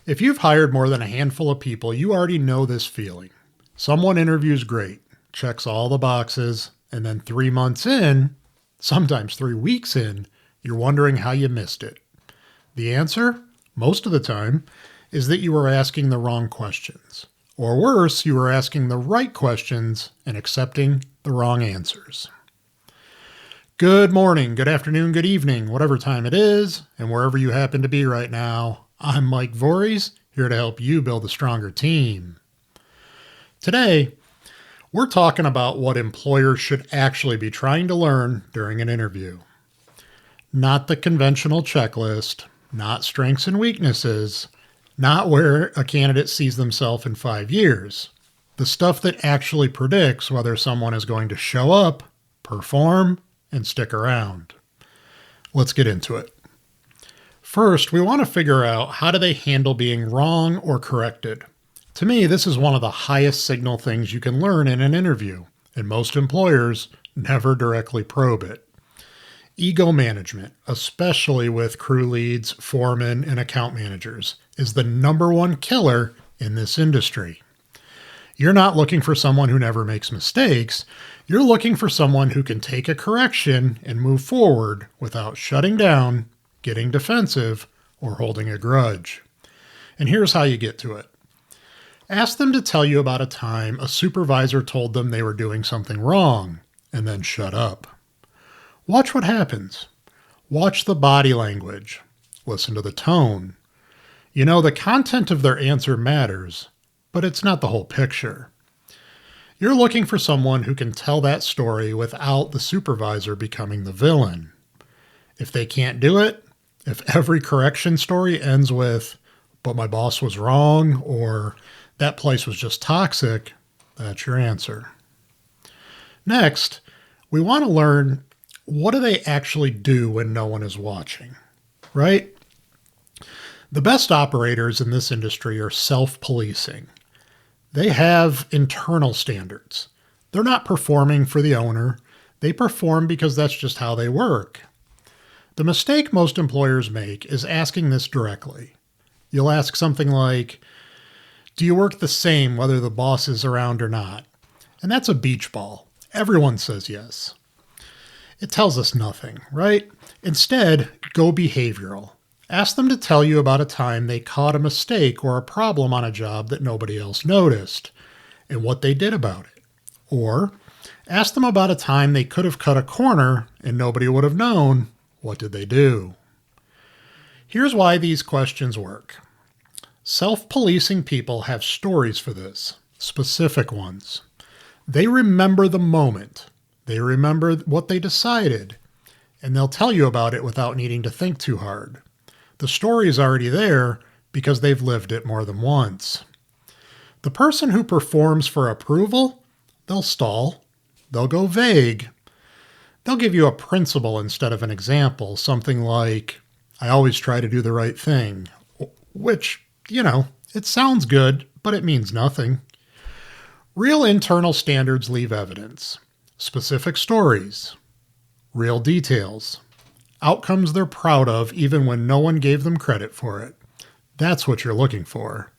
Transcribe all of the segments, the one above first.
If you've hired more than a handful of people, you already know this feeling. Someone interviews great, checks all the boxes, and then 3 months in, sometimes 3 weeks in, you're wondering how you missed it. The answer, most of the time, is that you were asking the wrong questions. Or worse, you were asking the right questions and accepting the wrong answers. Good morning, good afternoon, good evening, whatever time it is, and wherever you happen to be right now. I'm Mike Voorhees, here to help you build a stronger team. Today, we're talking about what employers should actually be trying to learn during an interview. Not the conventional checklist, not strengths and weaknesses, not where a candidate sees themselves in 5 years. The stuff that actually predicts whether someone is going to show up, perform, and stick around. Let's get into it. First, we want to figure out how do they handle being wrong or corrected. To me, this is one of the highest signal things you can learn in an interview, and most employers never directly probe it. Ego management, especially with crew leads, foremen, and account managers, is the #1 killer in this industry. You're not looking for someone who never makes mistakes. You're looking for someone who can take a correction and move forward without shutting down, getting defensive, or holding a grudge. And here's how you get to it. Ask them to tell you about a time a supervisor told them they were doing something wrong, and then shut up. Watch what happens. Watch the body language. Listen to the tone. You know, the content of their answer matters, but it's not the whole picture. You're looking for someone who can tell that story without the supervisor becoming the villain. If they can't do it, if every correction story ends with, "But my boss was wrong," or "That place was just toxic," that's your answer. Next, we want to learn, what do they actually do when no one is watching, right? The best operators in this industry are self-policing. They have internal standards. They're not performing for the owner. They perform because that's just how they work. The mistake most employers make is asking this directly. You'll ask something like, "Do you work the same whether the boss is around or not?" And that's a beach ball. Everyone says yes. It tells us nothing, right? Instead, go behavioral. Ask them to tell you about a time they caught a mistake or a problem on a job that nobody else noticed, and what they did about it. Or ask them about a time they could have cut a corner and nobody would have known. What did they do? Here's why these questions work. Self-policing people have stories for this, specific ones. They remember the moment. They remember what they decided, and they'll tell you about it without needing to think too hard. The story is already there because they've lived it more than once. The person who performs for approval, they'll stall. They'll go vague. They'll give you a principle instead of an example, something like, "I always try to do the right thing," which, it sounds good, but it means nothing. Real internal standards leave evidence, specific stories, real details, outcomes they're proud of even when no one gave them credit for it. That's what you're looking for.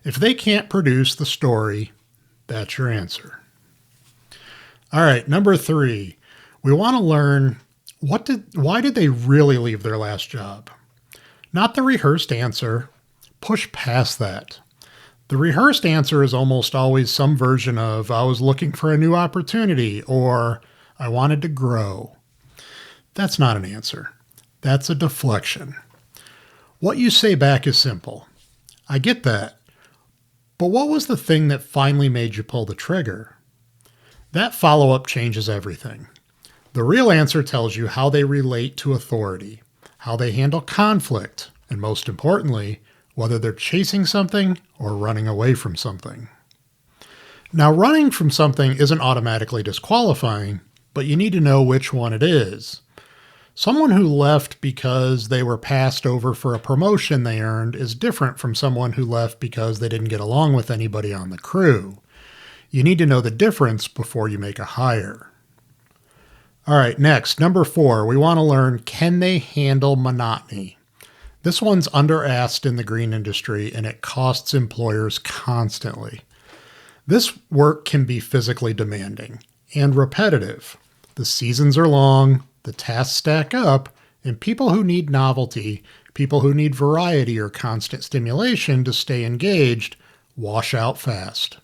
If they can't produce the story, that's your answer. All right, number 3. We want to learn, why did they really leave their last job? Not the rehearsed answer. Push past that. The rehearsed answer is almost always some version of, "I was looking for a new opportunity," or "I wanted to grow." That's not an answer. That's a deflection. What you say back is simple. "I get that, but what was the thing that finally made you pull the trigger?" That follow-up changes everything. The real answer tells you how they relate to authority, how they handle conflict, and most importantly, whether they're chasing something or running away from something. Now, running from something isn't automatically disqualifying, but you need to know which one it is. Someone who left because they were passed over for a promotion they earned is different from someone who left because they didn't get along with anybody on the crew. You need to know the difference before you make a hire. All right, next, number 4, we want to learn, can they handle monotony? This one's under-asked in the green industry, and it costs employers constantly. This work can be physically demanding and repetitive. The seasons are long, the tasks stack up, and people who need novelty, people who need variety or constant stimulation to stay engaged, wash out fast.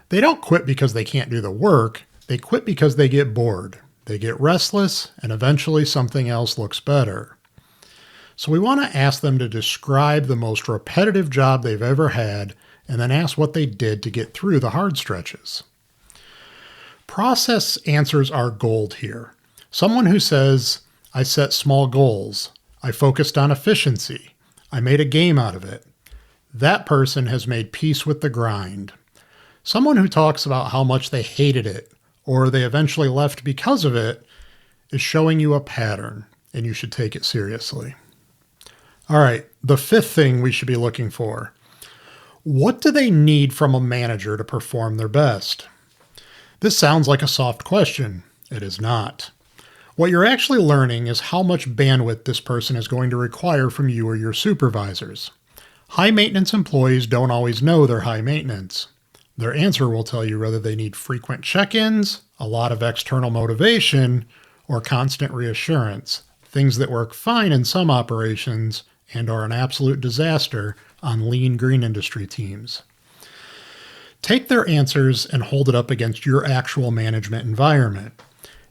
They don't quit because they can't do the work, they quit because they get bored. They get restless, and eventually something else looks better. So we want to ask them to describe the most repetitive job they've ever had, and then ask what they did to get through the hard stretches. Process answers are gold here. Someone who says, I set small goals, I focused on efficiency, I made a game out of it. That person has made peace with the grind. Someone who talks about how much they hated it, or they eventually left because of it, is showing you a pattern, and you should take it seriously. All right, the 5th thing we should be looking for. What do they need from a manager to perform their best? This sounds like a soft question. It is not. What you're actually learning is how much bandwidth this person is going to require from you or your supervisors. High maintenance employees don't always know they're high maintenance. Their answer will tell you whether they need frequent check-ins, a lot of external motivation, or constant reassurance, things that work fine in some operations and are an absolute disaster on lean green industry teams. Take their answers and hold it up against your actual management environment.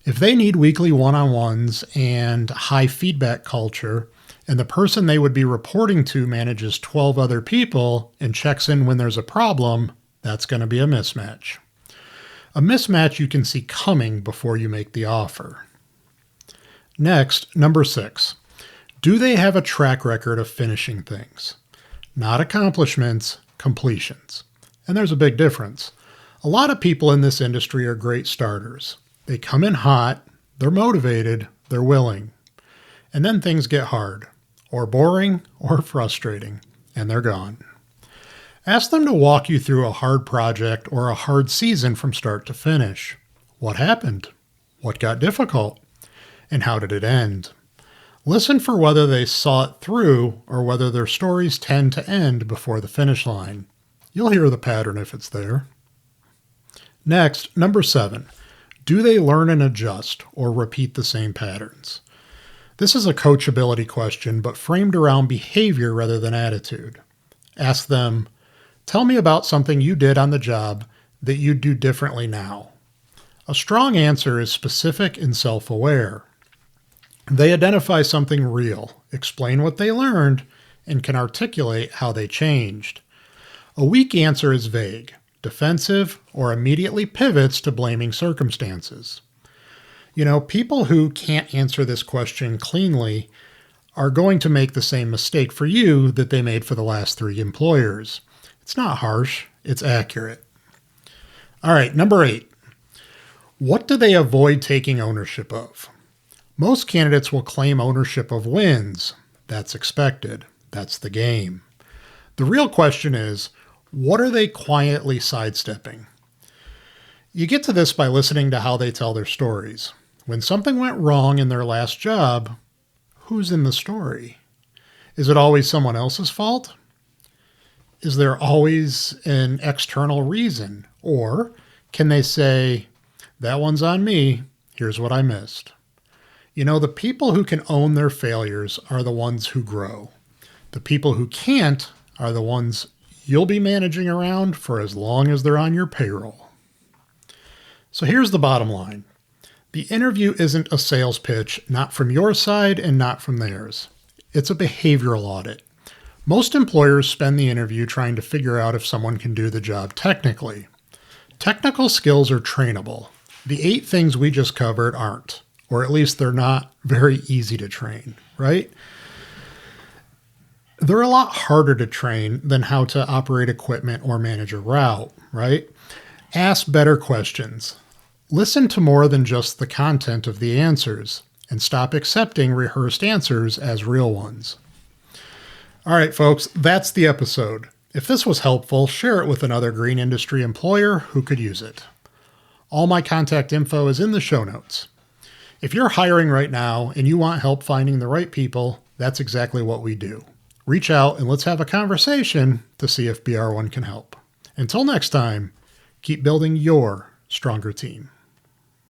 If they need weekly one-on-ones and high feedback culture, and the person they would be reporting to manages 12 other people and checks in when there's a problem, that's going to be a mismatch. A mismatch you can see coming before you make the offer. Next, number 6. Do they have a track record of finishing things? Not accomplishments, completions. And there's a big difference. A lot of people in this industry are great starters. They come in hot, they're motivated, they're willing. And then things get hard, or boring, or frustrating, and they're gone. Ask them to walk you through a hard project or a hard season from start to finish. What happened? What got difficult? And how did it end? Listen for whether they saw it through or whether their stories tend to end before the finish line. You'll hear the pattern if it's there. Next, number 7. Do they learn and adjust or repeat the same patterns? This is a coachability question, but framed around behavior rather than attitude. Ask them, tell me about something you did on the job that you'd do differently now. A strong answer is specific and self-aware. They identify something real, explain what they learned, and can articulate how they changed. A weak answer is vague, defensive, or immediately pivots to blaming circumstances. People who can't answer this question cleanly are going to make the same mistake for you that they made for the last 3 employers. It's not harsh, it's accurate. All right, number 8. What do they avoid taking ownership of? Most candidates will claim ownership of wins. That's expected. That's the game. The real question is, what are they quietly sidestepping? You get to this by listening to how they tell their stories. When something went wrong in their last job, who's in the story? Is it always someone else's fault? Is there always an external reason? Or can they say, that one's on me, here's what I missed? The people who can own their failures are the ones who grow. The people who can't are the ones you'll be managing around for as long as they're on your payroll. So here's the bottom line. The interview isn't a sales pitch, not from your side and not from theirs. It's a behavioral audit. Most employers spend the interview trying to figure out if someone can do the job technically. Technical skills are trainable. The 8 things we just covered aren't, or at least they're not very easy to train, right? They're a lot harder to train than how to operate equipment or manage a route, right? Ask better questions. Listen to more than just the content of the answers, and stop accepting rehearsed answers as real ones. All right, folks, that's the episode. If this was helpful, share it with another green industry employer who could use it. All my contact info is in the show notes. If you're hiring right now and you want help finding the right people, that's exactly what we do. Reach out and let's have a conversation to see if BR1 can help. Until next time, keep building your stronger team.